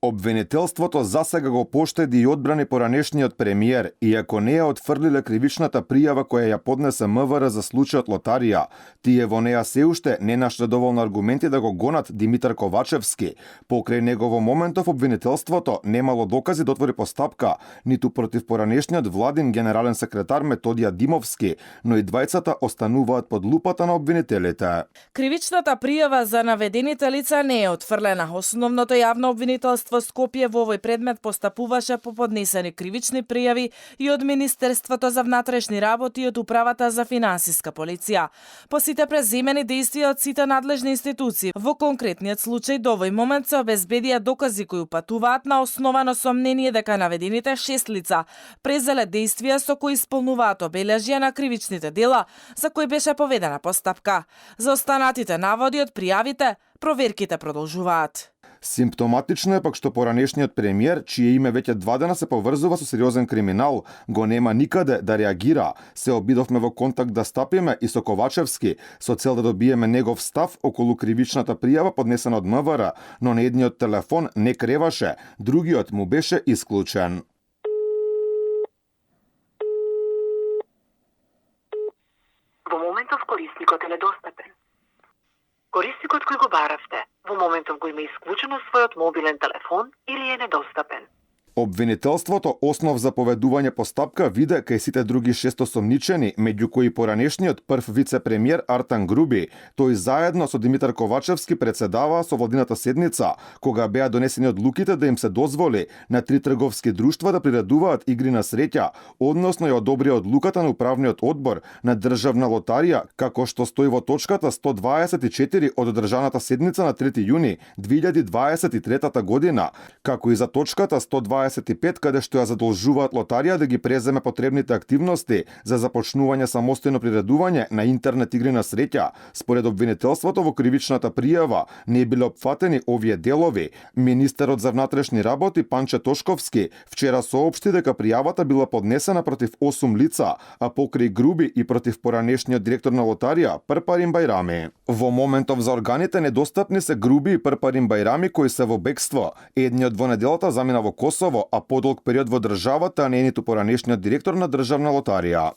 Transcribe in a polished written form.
Обвинителството засега го поштеди и одбрани поранешниот премиер, иако не ја отфрлиле кривичната пријава која ја поднесе МВР за случајот Лотарија. Тие во неа се уште не нашле доволно аргументи да го гонат Димитар Ковачевски. Покрај него во моментов обвинителството немало докази да отвори постапка, ниту против поранешниот владин генерален секретар Методија Димовски, но и двајцата остануваат под лупата на обвинителите. Кривичната пријава за наведените лица не е отфрлена. Основното јавно обвинителство во Скопје во овој предмет постапуваше по поднесени кривични пријави и од Министерството за внатрешни работи и од Управата за финансиска полиција. По сите преземени действија од сите надлежни институции, во конкретниот случај до овој момент се обезбедија докази кои упатуваат на основано сомнение дека наведените 6 лица презеле действија со кои исполнуваат обележја на кривичните дела за кои беше поведена постапка. За останатите наводи од пријавите, проверките продолжуваат. Симптоматично е пак што поранешниот премиер, чие име веќе 2 дена се поврзува со сериозен криминал, го нема никаде да реагира. Се обидовме во контакт да стапиме и со Ковачевски, со цел да добиеме негов став околу кривичната пријава поднесена од МВР, но на едниот телефон не креваше, другиот му беше исклучен. Во моментов корисникот е недостапен. Корисникот кој го баравте, во моментов го има исклучено својот мобилен телефон или е недостапен. Обвинителството основ за поведување постапка виде кај сите други 6 осомничени, меѓу кои поранешниот прв вице-премиер Артан Груби. Тој заедно со Димитар Ковачевски председаваа со владината седница, кога беа донесени одлуките да им се дозволи на 3 трговски друштва да приредуваат игри на среќа, односно ја одобрија одлуката на управниот одбор на Државна лотарија, како што стои во точката 124 од одржаната седница на 3 јуни 2023 година, како и за точката 125 каде што ја задолжуваат лотарија да ги преземе потребните активности за започнување самостојно приредување на интернет игри на среќа. Според обвинителството во кривичната пријава не биле опфатени овие делови. Министерот за внатрешни работи Панче Тошковски вчера соопшти дека пријавата била поднесена против 8 лица, а покрај Груби и против поранешниот директор на лотарија Прпарин Бајрами. Во моментов за органите недостапни се Груби и Прпарин Бајрами кои се во бегство. Едниот во неделата замина во Косово, а подолг период во државата, а не ниту поранешниот директор на Државна лотарија.